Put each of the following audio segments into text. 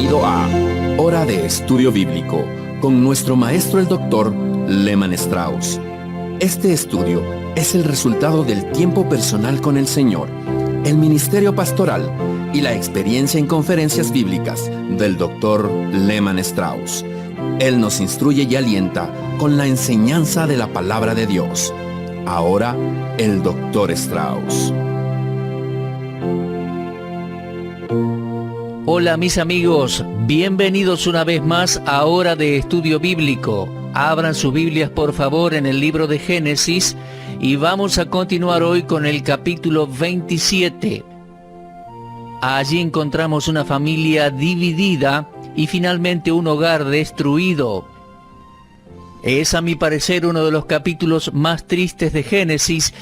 Bienvenido a Hora de Estudio Bíblico con nuestro maestro el Dr. Lehman Strauss. Este estudio es el resultado del tiempo personal con el Señor, el ministerio pastoral y la experiencia en conferencias bíblicas del Dr. Lehman Strauss. Él nos instruye y alienta con la enseñanza de la palabra de Dios. Ahora, el Dr. Strauss. Hola mis amigos, bienvenidos una vez más a Hora de Estudio Bíblico. Abran sus Biblias por favor en el libro de Génesis y vamos a continuar hoy con el capítulo 27. Allí encontramos una familia dividida y finalmente un hogar destruido. Es a mi parecer uno de los capítulos más tristes de Génesis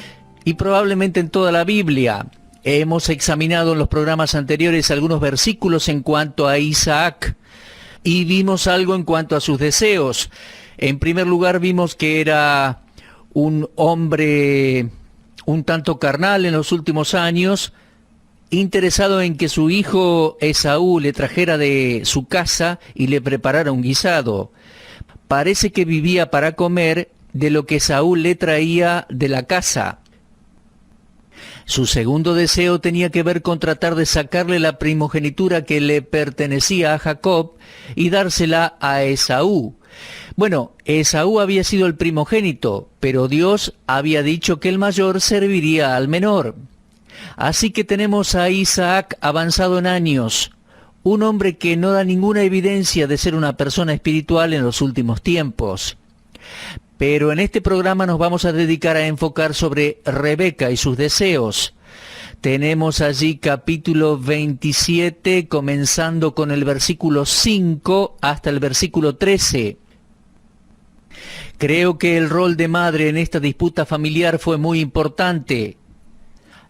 y probablemente en toda la Biblia. Hemos examinado en los programas anteriores algunos versículos en cuanto a Isaac y vimos algo en cuanto a sus deseos. En primer lugar vimos que era un hombre un tanto carnal en los últimos años, interesado en que su hijo Esaú le trajera de su casa y le preparara un guisado. Parece que vivía para comer de lo que Esaú le traía de la casa. Su segundo deseo tenía que ver con tratar de sacarle la primogenitura que le pertenecía a Jacob y dársela a Esaú. Bueno, Esaú había sido el primogénito, pero Dios había dicho que el mayor serviría al menor. Así que tenemos a Isaac avanzado en años, un hombre que no da ninguna evidencia de ser una persona espiritual en los últimos tiempos. Pero en este programa nos vamos a dedicar a enfocar sobre Rebeca y sus deseos. Tenemos allí capítulo 27, comenzando con el versículo 5 hasta el versículo 13. Creo que el rol de madre en esta disputa familiar fue muy importante.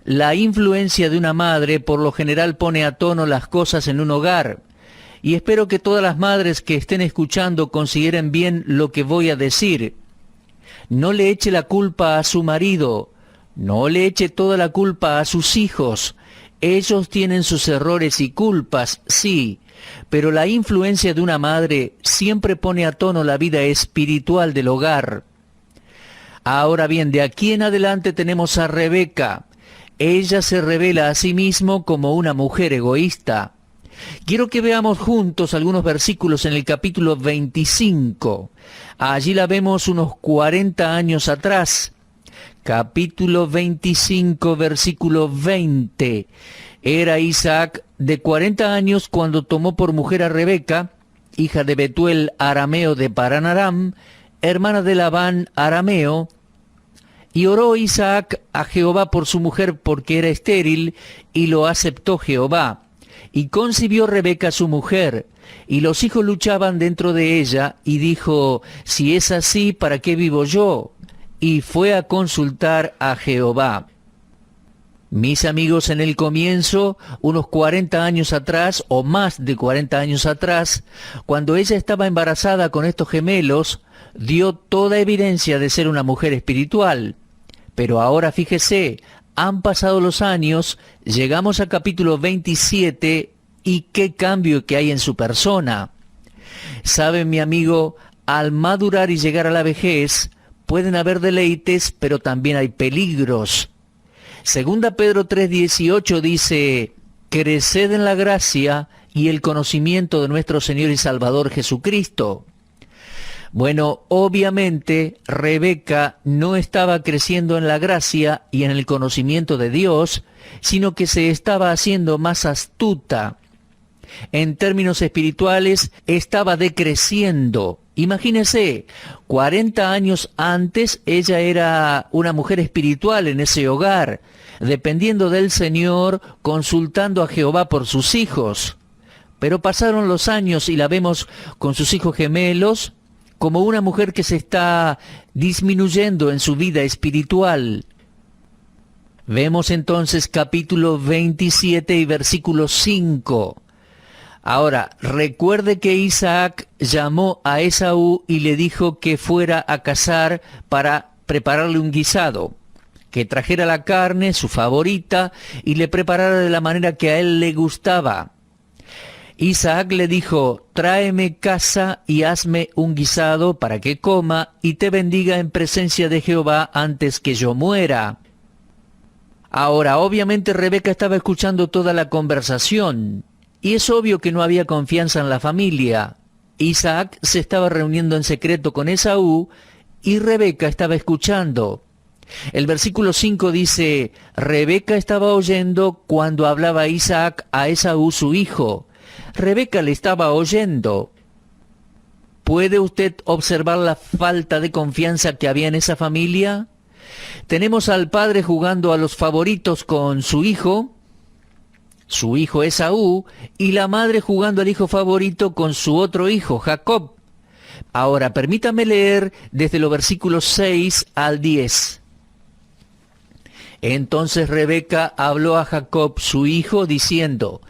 La influencia de una madre por lo general pone a tono las cosas en un hogar. Y espero que todas las madres que estén escuchando consideren bien lo que voy a decir. No le eche la culpa a su marido, no le eche toda la culpa a sus hijos. Ellos tienen sus errores y culpas, sí, pero la influencia de una madre siempre pone a tono la vida espiritual del hogar. Ahora bien, de aquí en adelante tenemos a Rebeca. Ella se revela a sí misma como una mujer egoísta. Quiero que veamos juntos algunos versículos en el capítulo 25. Allí la vemos unos 40 años atrás. Capítulo 25, versículo 20. Era Isaac de 40 años cuando tomó por mujer a Rebeca, hija de Betuel arameo de Paran Aram, hermana de Labán arameo, y oró Isaac a Jehová por su mujer porque era estéril, y lo aceptó Jehová. Y concibió Rebeca su mujer, y los hijos luchaban dentro de ella, y dijo, si es así, ¿para qué vivo yo? Y fue a consultar a Jehová. Mis amigos, en el comienzo, unos 40 años atrás, o más de 40 años atrás, cuando ella estaba embarazada con estos gemelos, dio toda evidencia de ser una mujer espiritual. Pero ahora fíjese, han pasado los años, llegamos al capítulo 27 y qué cambio que hay en su persona. Sabe, mi amigo, al madurar y llegar a la vejez, pueden haber deleites, pero también hay peligros. Segunda Pedro 3:18 dice, creced en la gracia y el conocimiento de nuestro Señor y Salvador Jesucristo. Bueno, obviamente Rebeca no estaba creciendo en la gracia y en el conocimiento de Dios, sino que se estaba haciendo más astuta. En términos espirituales, estaba decreciendo. Imagínese, 40 años antes ella era una mujer espiritual en ese hogar, dependiendo del Señor, consultando a Jehová por sus hijos. Pero pasaron los años y la vemos con sus hijos gemelos, como una mujer que se está disminuyendo en su vida espiritual. Vemos entonces capítulo 27 y versículo 5. Ahora, recuerde que Isaac llamó a Esaú y le dijo que fuera a cazar para prepararle un guisado, que trajera la carne, su favorita, y le preparara de la manera que a él le gustaba. Isaac le dijo, tráeme caza y hazme un guisado para que coma y te bendiga en presencia de Jehová antes que yo muera. Ahora, obviamente Rebeca estaba escuchando toda la conversación, y es obvio que no había confianza en la familia. Isaac se estaba reuniendo en secreto con Esaú, y Rebeca estaba escuchando. El versículo 5 dice, Rebeca estaba oyendo cuando hablaba Isaac a Esaú su hijo. Rebeca le estaba oyendo. ¿Puede usted observar la falta de confianza que había en esa familia? Tenemos al padre jugando a los favoritos con su hijo Esaú, y la madre jugando al hijo favorito con su otro hijo, Jacob. Ahora, permítame leer desde los versículos 6 al 10. Entonces Rebeca habló a Jacob su hijo, diciendo,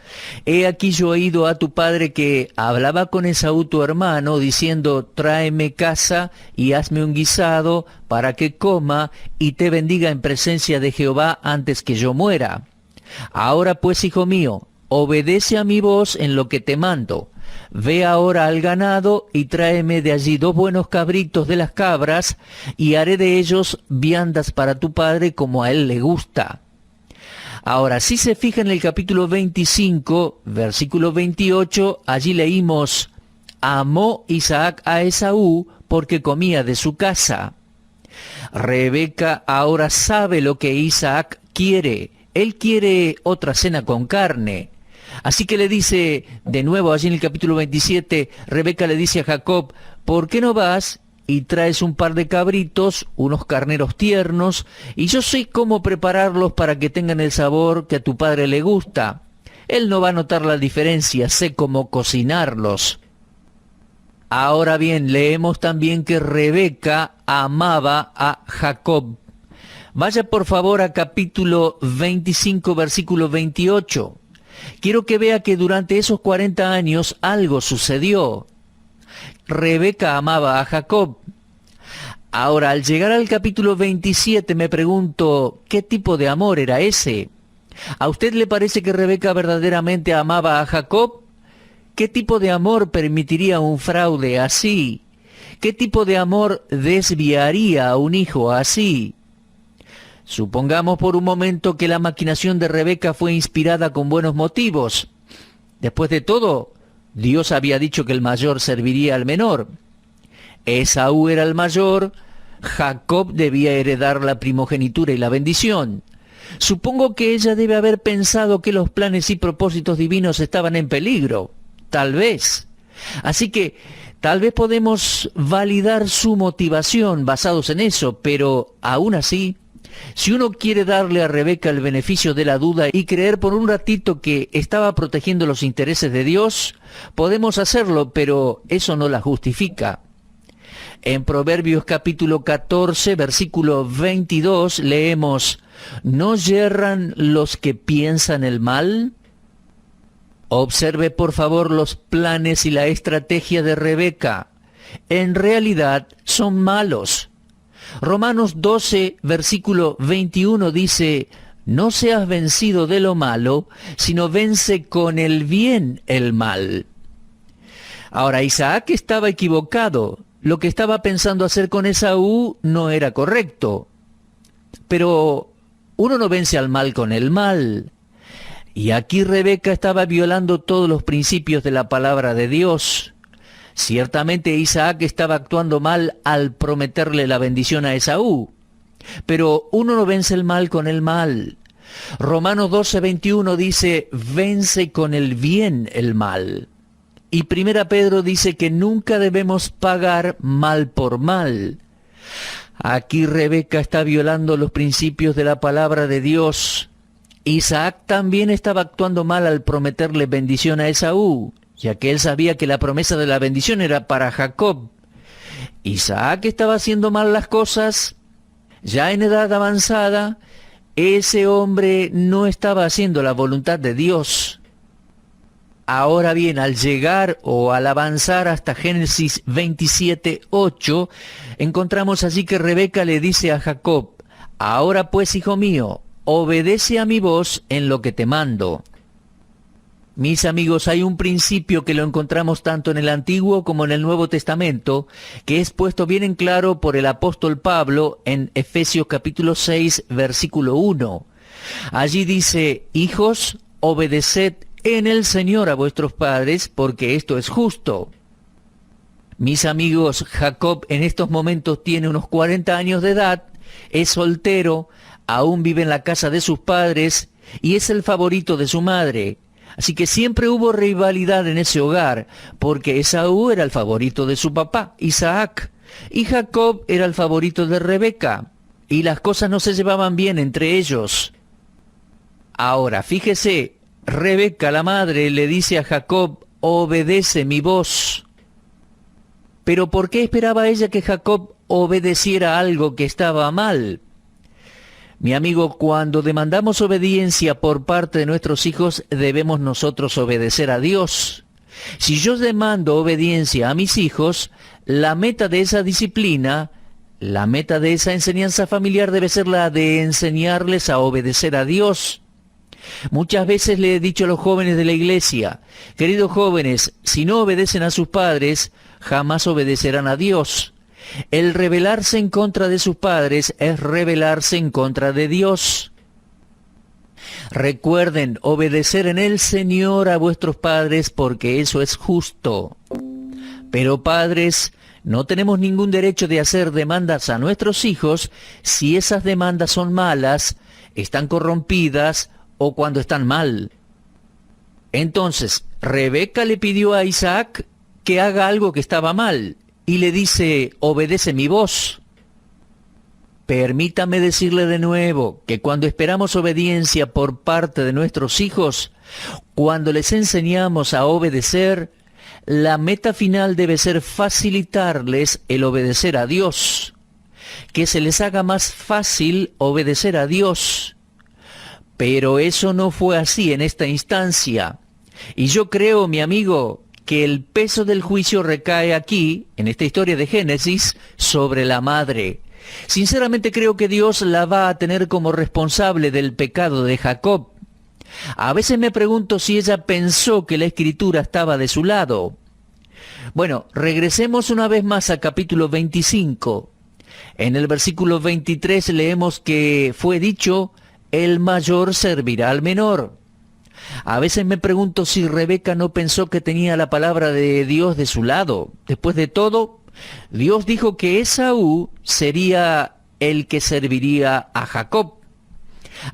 He aquí yo he oído a tu padre que hablaba con Esaú tu hermano, diciendo, tráeme caza y hazme un guisado para que coma y te bendiga en presencia de Jehová antes que yo muera. Ahora pues, hijo mío, obedece a mi voz en lo que te mando. Ve ahora al ganado y tráeme de allí 2 buenos cabritos de las cabras, y haré de ellos viandas para tu padre como a él le gusta. Ahora, si se fija en el capítulo 25, versículo 28, allí leímos, amó Isaac a Esaú porque comía de su casa. Rebeca ahora sabe lo que Isaac quiere. Él quiere otra cena con carne. Así que le dice, de nuevo allí en el capítulo 27, Rebeca le dice a Jacob, ¿por qué no vas y traes un par de cabritos, unos carneros tiernos, y yo sé cómo prepararlos para que tengan el sabor que a tu padre le gusta? Él no va a notar la diferencia, sé cómo cocinarlos. Ahora bien, leemos también que Rebeca amaba a Jacob. Vaya por favor a capítulo 25, versículo 28. Quiero que vea que durante esos 40 años algo sucedió. Rebeca amaba a Jacob. Ahora, al llegar al capítulo 27 me pregunto, ¿qué tipo de amor era ese? ¿A usted le parece que Rebeca verdaderamente amaba a Jacob? ¿Qué tipo de amor permitiría un fraude así? ¿Qué tipo de amor desviaría a un hijo así? Supongamos por un momento que la maquinación de Rebeca fue inspirada con buenos motivos. Después de todo, Dios había dicho que el mayor serviría al menor. Esaú era el mayor, Jacob debía heredar la primogenitura y la bendición. Supongo que ella debe haber pensado que los planes y propósitos divinos estaban en peligro. Tal vez. Así que tal vez podemos validar su motivación basados en eso, pero aún así, si uno quiere darle a Rebeca el beneficio de la duda y creer por un ratito que estaba protegiendo los intereses de Dios, podemos hacerlo, pero eso no la justifica. En Proverbios capítulo 14, versículo 22, leemos, ¿no yerran los que piensan el mal? Observe por favor los planes y la estrategia de Rebeca. En realidad son malos. Romanos 12, versículo 21 dice, no seas vencido de lo malo, sino vence con el bien el mal. Ahora, Isaac estaba equivocado. Lo que estaba pensando hacer con Esaú no era correcto. Pero uno no vence al mal con el mal. Y aquí Rebeca estaba violando todos los principios de la palabra de Dios. Ciertamente Isaac estaba actuando mal al prometerle la bendición a Esaú, pero uno no vence el mal con el mal. Romanos 12, 21 dice, vence con el bien el mal. Y Primera Pedro dice que nunca debemos pagar mal por mal. Aquí Rebeca está violando los principios de la palabra de Dios. Isaac también estaba actuando mal al prometerle bendición a Esaú, ya que él sabía que la promesa de la bendición era para Jacob. Isaac estaba haciendo mal las cosas. Ya en edad avanzada, ese hombre no estaba haciendo la voluntad de Dios. Ahora bien, al llegar o al avanzar hasta Génesis 27, 8, encontramos allí que Rebeca le dice a Jacob, ahora pues, hijo mío, obedece a mi voz en lo que te mando. Mis amigos, hay un principio que lo encontramos tanto en el Antiguo como en el Nuevo Testamento, que es puesto bien en claro por el apóstol Pablo en Efesios capítulo 6, versículo 1. Allí dice: hijos, obedeced en el Señor a vuestros padres, porque esto es justo. Mis amigos, Jacob en estos momentos tiene unos 40 años de edad, es soltero, aún vive en la casa de sus padres y es el favorito de su madre. Así que siempre hubo rivalidad en ese hogar, porque Esaú era el favorito de su papá, Isaac, y Jacob era el favorito de Rebeca, y las cosas no se llevaban bien entre ellos. Ahora, fíjese, Rebeca, la madre, le dice a Jacob: obedece mi voz. Pero ¿por qué esperaba ella que Jacob obedeciera algo que estaba mal? Mi amigo, cuando demandamos obediencia por parte de nuestros hijos, debemos nosotros obedecer a Dios. Si yo demando obediencia a mis hijos, la meta de esa disciplina, la meta de esa enseñanza familiar debe ser la de enseñarles a obedecer a Dios. Muchas veces le he dicho a los jóvenes de la iglesia: queridos jóvenes, si no obedecen a sus padres, jamás obedecerán a Dios. El rebelarse en contra de sus padres es rebelarse en contra de Dios. Recuerden obedecer en el Señor a vuestros padres, porque eso es justo. Pero padres, no tenemos ningún derecho de hacer demandas a nuestros hijos si esas demandas son malas, están corrompidas o cuando están mal. Entonces, Rebeca le pidió a Isaac que haga algo que estaba mal, y le dice: obedece mi voz. Permítame decirle de nuevo que cuando esperamos obediencia por parte de nuestros hijos, cuando les enseñamos a obedecer, la meta final debe ser facilitarles el obedecer a Dios, que se les haga más fácil obedecer a Dios. Pero eso no fue así en esta instancia. Y yo creo, mi amigo, que el peso del juicio recae aquí, en esta historia de Génesis, sobre la madre. Sinceramente creo que Dios la va a tener como responsable del pecado de Jacob. A veces me pregunto si ella pensó que la Escritura estaba de su lado. Bueno, regresemos una vez más a capítulo 25. En el versículo 23 leemos que fue dicho: el mayor servirá al menor. A veces me pregunto si Rebeca no pensó que tenía la palabra de Dios de su lado. Después de todo, Dios dijo que Esaú sería el que serviría a Jacob.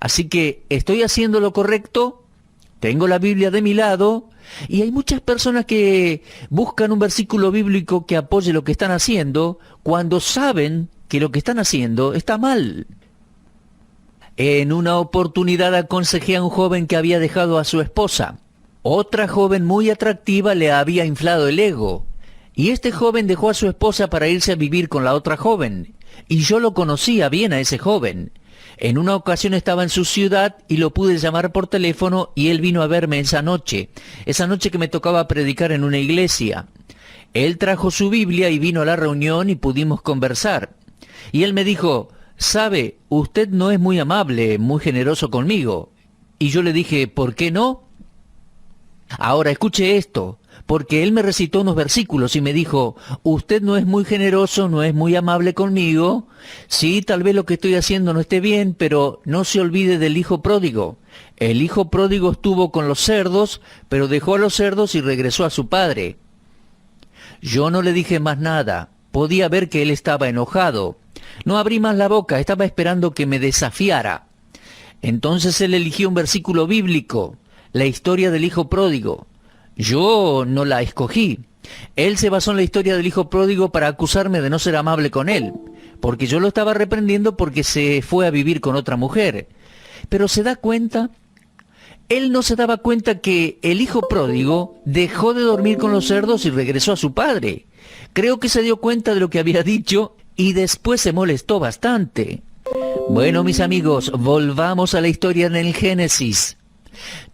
Así que, ¿estoy haciendo lo correcto? Tengo la Biblia de mi lado, y hay muchas personas que buscan un versículo bíblico que apoye lo que están haciendo, cuando saben que lo que están haciendo está mal. En una oportunidad aconsejé a un joven que había dejado a su esposa. Otra joven muy atractiva le había inflado el ego, y este joven dejó a su esposa para irse a vivir con la otra joven, y yo lo conocía bien a ese joven. En una ocasión estaba en su ciudad y lo pude llamar por teléfono y él vino a verme esa noche que me tocaba predicar en una iglesia. Él trajo su Biblia y vino a la reunión y pudimos conversar. Y él me dijo: «Sabe, usted no es muy amable, muy generoso conmigo». Y yo le dije: «¿Por qué no?». Ahora escuche esto, porque él me recitó unos versículos y me dijo: «Usted no es muy generoso, no es muy amable conmigo. Sí, tal vez lo que estoy haciendo no esté bien, pero no se olvide del hijo pródigo. El hijo pródigo estuvo con los cerdos, pero dejó a los cerdos y regresó a su padre». Yo no le dije más nada. Podía ver que él estaba enojado. No abrí más la boca, estaba esperando que me desafiara. Entonces él eligió un versículo bíblico, la historia del hijo pródigo. Yo no la escogí. Él se basó en la historia del hijo pródigo para acusarme de no ser amable con él, porque yo lo estaba reprendiendo porque se fue a vivir con otra mujer. Pero ¿se da cuenta? Él no se daba cuenta que el hijo pródigo dejó de dormir con los cerdos y regresó a su padre. Creo que se dio cuenta de lo que había dicho y después se molestó bastante. Bueno, mis amigos, volvamos a la historia en el Génesis.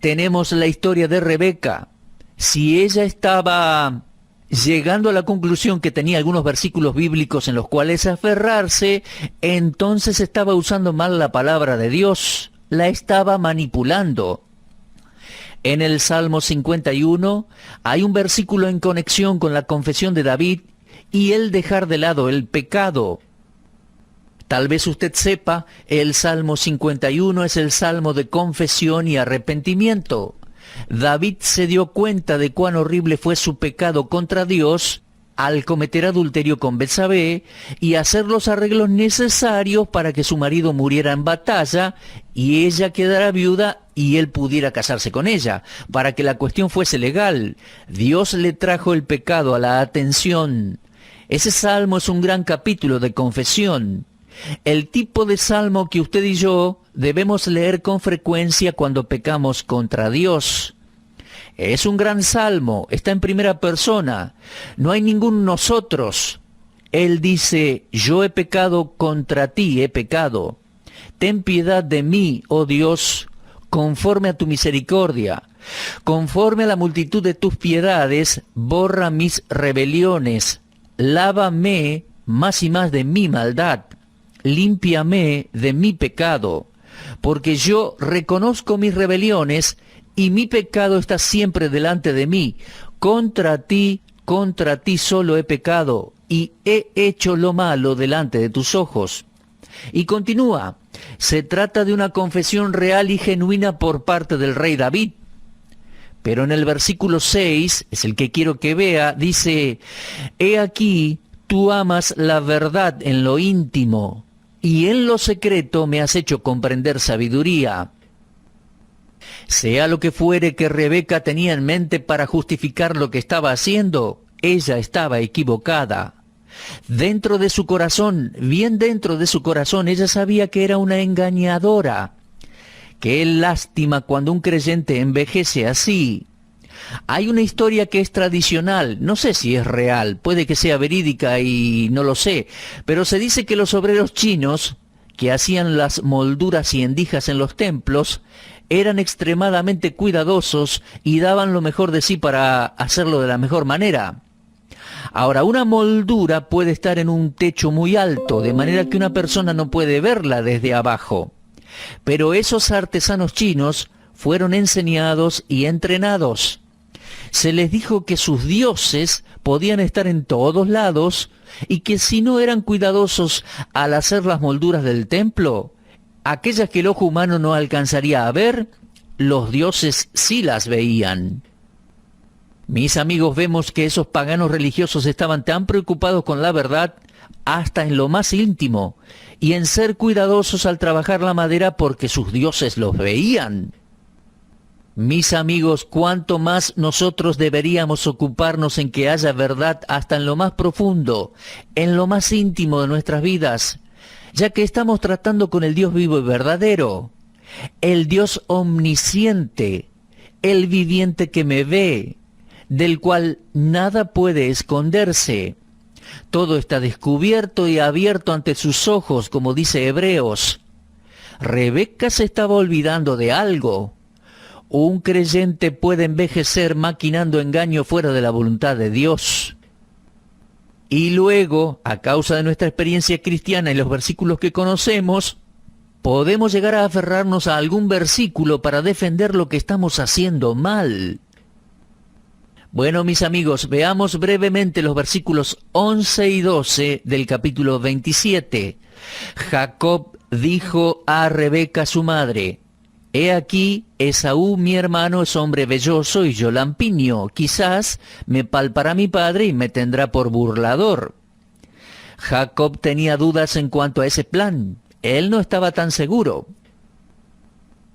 Tenemos la historia de Rebeca. Si ella estaba llegando a la conclusión que tenía algunos versículos bíblicos en los cuales aferrarse, entonces estaba usando mal la palabra de Dios, la estaba manipulando. En el Salmo 51 hay un versículo en conexión con la confesión de David y el dejar de lado el pecado. Tal vez usted sepa, el Salmo 51 es el Salmo de confesión y arrepentimiento. David se dio cuenta de cuán horrible fue su pecado contra Dios al cometer adulterio con Betsabé y hacer los arreglos necesarios para que su marido muriera en batalla y ella quedara viuda y él pudiera casarse con ella, para que la cuestión fuese legal. Dios le trajo el pecado a la atención. Ese salmo es un gran capítulo de confesión. El tipo de salmo que usted y yo debemos leer con frecuencia cuando pecamos contra Dios. Es un gran salmo, está en primera persona, no hay ningún nosotros. Él dice, yo he pecado contra ti, he pecado. Ten piedad de mí, oh Dios, conforme a tu misericordia. Conforme a la multitud de tus piedades, borra mis rebeliones. Lávame más y más de mi maldad. Límpiame de mi pecado, porque yo reconozco mis rebeliones y mi pecado está siempre delante de mí. Contra ti solo he pecado y he hecho lo malo delante de tus ojos. Y continúa, se trata de una confesión real y genuina por parte del rey David. Pero en el versículo 6, es el que quiero que vea, dice, he aquí, tú amas la verdad en lo íntimo, y en lo secreto me has hecho comprender sabiduría. Sea lo que fuere que Rebeca tenía en mente para justificar lo que estaba haciendo, ella estaba equivocada. Dentro de su corazón, bien dentro de su corazón, ella sabía que era una engañadora. Qué lástima cuando un creyente envejece así. Hay una historia que es tradicional, no sé si es real, puede que sea verídica y no lo sé, pero se dice que los obreros chinos, que hacían las molduras y endijas en los templos, eran extremadamente cuidadosos y daban lo mejor de sí para hacerlo de la mejor manera. Ahora, una moldura puede estar en un techo muy alto, de manera que una persona no puede verla desde abajo. Pero esos artesanos chinos fueron enseñados y entrenados. Se les dijo que sus dioses podían estar en todos lados y que si no eran cuidadosos al hacer las molduras del templo, aquellas que el ojo humano no alcanzaría a ver, los dioses sí las veían. Mis amigos, vemos que esos paganos religiosos estaban tan preocupados con la verdad, hasta en lo más íntimo, y en ser cuidadosos al trabajar la madera porque sus dioses los veían. Mis amigos, cuánto más nosotros deberíamos ocuparnos en que haya verdad hasta en lo más profundo, en lo más íntimo de nuestras vidas, ya que estamos tratando con el Dios vivo y verdadero, el Dios omnisciente, el viviente que me ve, del cual nada puede esconderse. Todo está descubierto y abierto ante sus ojos, como dice Hebreos. Rebeca se estaba olvidando de algo. Un creyente puede envejecer maquinando engaño fuera de la voluntad de Dios. Y luego, a causa de nuestra experiencia cristiana y los versículos que conocemos, podemos llegar a aferrarnos a algún versículo para defender lo que estamos haciendo mal. Bueno, mis amigos, veamos brevemente los versículos 11 y 12 del capítulo 27. Jacob dijo a Rebeca su madre, he aquí, Esaú mi hermano es hombre velloso y yo lampiño, quizás me palpará mi padre y me tendrá por burlador. Jacob tenía dudas en cuanto a ese plan, él no estaba tan seguro.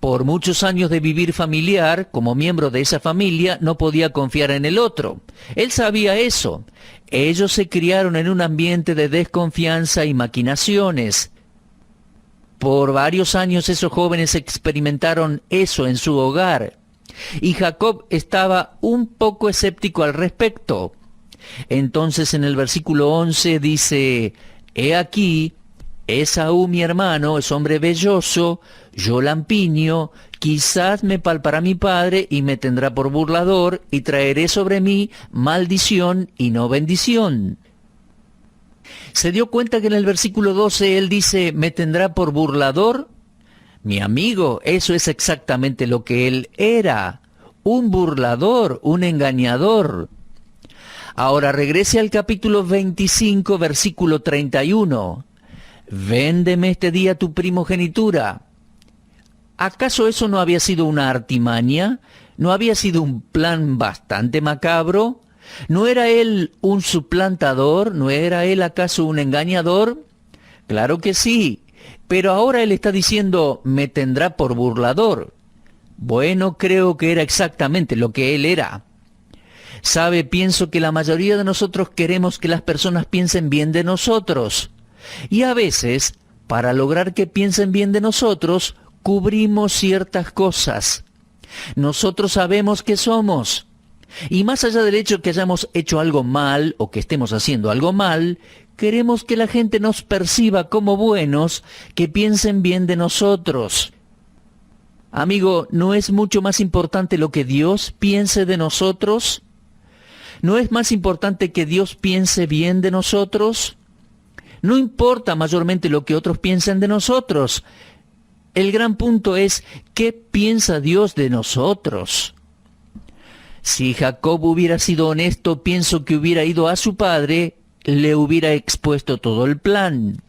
Por muchos años de vivir familiar, como miembro de esa familia, no podía confiar en el otro. Él sabía eso. Ellos se criaron en un ambiente de desconfianza y maquinaciones. Por varios años esos jóvenes experimentaron eso en su hogar. Y Jacob estaba un poco escéptico al respecto. Entonces en el versículo 11 dice, he aquí, Esaú mi hermano es hombre velloso, yo lampiño, quizás me palpará mi padre y me tendrá por burlador y traeré sobre mí maldición y no bendición. ¿Se dio cuenta que en el versículo 12 él dice, me tendrá por burlador? Mi amigo, eso es exactamente lo que él era, un burlador, un engañador. Ahora regrese al capítulo 25, versículo 31. Véndeme este día tu primogenitura. ¿Acaso eso no había sido una artimaña? ¿No había sido un plan bastante macabro? ¿No era él un suplantador? ¿No era él acaso un engañador? Claro que sí, pero ahora él está diciendo, me tendrá por burlador. Bueno, creo que era exactamente lo que él era. Sabe, pienso que la mayoría de nosotros queremos que las personas piensen bien de nosotros. Y a veces, para lograr que piensen bien de nosotros, cubrimos ciertas cosas. Nosotros sabemos qué somos. Y más allá del hecho que hayamos hecho algo mal o que estemos haciendo algo mal, queremos que la gente nos perciba como buenos, que piensen bien de nosotros. Amigo, ¿no es mucho más importante lo que Dios piense de nosotros? ¿No es más importante que Dios piense bien de nosotros? No importa mayormente lo que otros piensen de nosotros. El gran punto es, ¿qué piensa Dios de nosotros? Si Jacob hubiera sido honesto, pienso que hubiera ido a su padre, le hubiera expuesto todo el plan.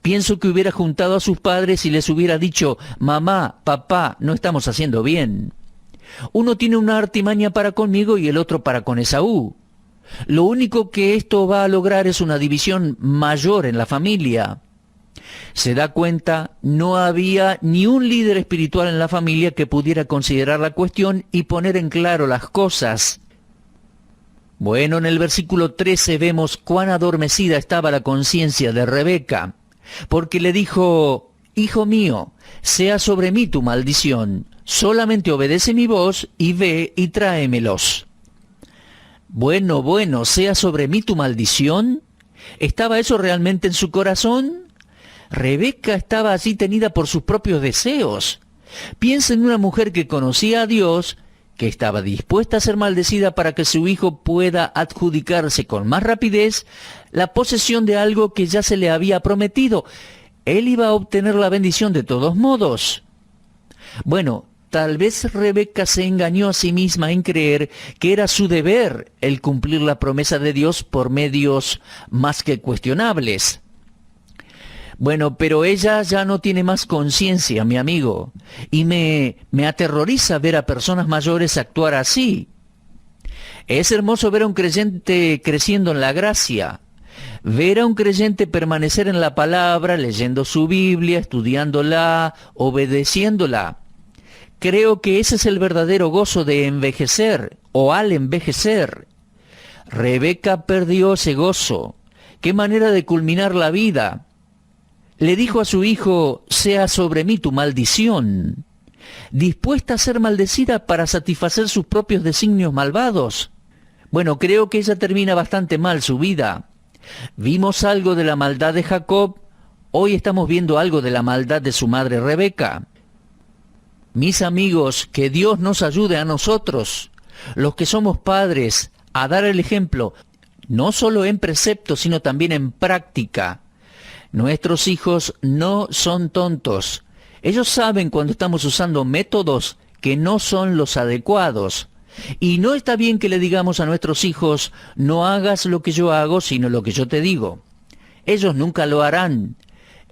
Pienso que hubiera juntado a sus padres y les hubiera dicho, mamá, papá, no estamos haciendo bien. Uno tiene una artimaña para conmigo y el otro para con Esaú. Lo único que esto va a lograr es una división mayor en la familia. Se da cuenta, no había ni un líder espiritual en la familia que pudiera considerar la cuestión y poner en claro las cosas. Bueno, en el versículo 13 vemos cuán adormecida estaba la conciencia de Rebeca, porque le dijo, hijo mío, sea sobre mí tu maldición, solamente obedece mi voz y ve y tráemelos. Bueno, sea sobre mí tu maldición. ¿Estaba eso realmente en su corazón? Rebeca estaba así tenida por sus propios deseos. Piensa en una mujer que conocía a Dios, que estaba dispuesta a ser maldecida para que su hijo pueda adjudicarse con más rapidez la posesión de algo que ya se le había prometido. Él iba a obtener la bendición de todos modos. Bueno, tal vez Rebeca se engañó a sí misma en creer que era su deber el cumplir la promesa de Dios por medios más que cuestionables. Bueno, pero ella ya no tiene más conciencia, mi amigo, y me aterroriza ver a personas mayores actuar así. Es hermoso ver a un creyente creciendo en la gracia, ver a un creyente permanecer en la palabra, leyendo su Biblia, estudiándola, obedeciéndola. Creo que ese es el verdadero gozo de envejecer, o al envejecer. Rebeca perdió ese gozo. ¡Qué manera de culminar la vida! Le dijo a su hijo, sea sobre mí tu maldición, dispuesta a ser maldecida para satisfacer sus propios designios malvados. Bueno, creo que ella termina bastante mal su vida. Vimos algo de la maldad de Jacob, hoy estamos viendo algo de la maldad de su madre Rebeca. Mis amigos, que Dios nos ayude a nosotros, los que somos padres, a dar el ejemplo, no solo en precepto, sino también en práctica. Nuestros hijos no son tontos. Ellos saben cuando estamos usando métodos que no son los adecuados. Y no está bien que le digamos a nuestros hijos, no hagas lo que yo hago, sino lo que yo te digo. Ellos nunca lo harán.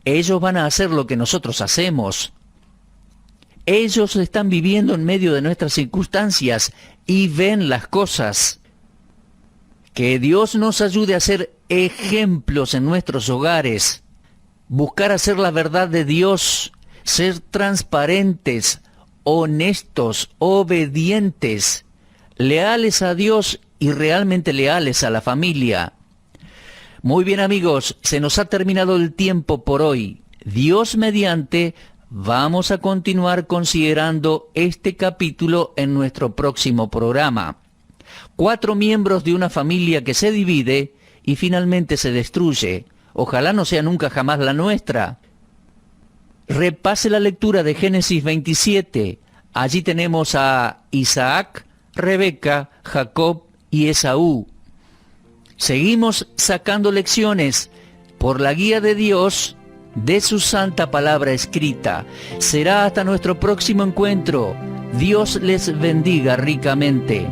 Ellos van a hacer lo que nosotros hacemos. Ellos están viviendo en medio de nuestras circunstancias y ven las cosas. Que Dios nos ayude a ser ejemplos en nuestros hogares. Buscar hacer la verdad de Dios, ser transparentes, honestos, obedientes, leales a Dios y realmente leales a la familia. Muy bien amigos, se nos ha terminado el tiempo por hoy. Dios mediante, vamos a continuar considerando este capítulo en nuestro próximo programa. 4 miembros de una familia que se divide y finalmente se destruye. Ojalá no sea nunca jamás la nuestra. Repase la lectura de Génesis 27. Allí tenemos a Isaac, Rebeca, Jacob y Esaú. Seguimos sacando lecciones por la guía de Dios de su santa palabra escrita. Será hasta nuestro próximo encuentro. Dios les bendiga ricamente.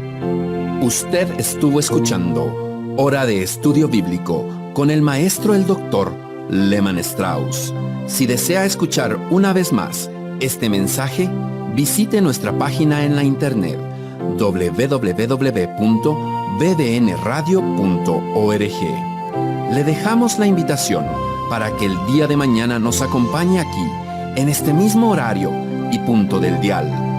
Usted estuvo escuchando Hora de Estudio Bíblico con el maestro el doctor Lehman Strauss. Si desea escuchar una vez más este mensaje, visite nuestra página en la internet www.bbnradio.org. Le dejamos la invitación para que el día de mañana nos acompañe aquí, en este mismo horario y punto del dial.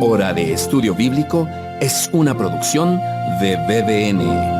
Hora de Estudio Bíblico es una producción de BBN.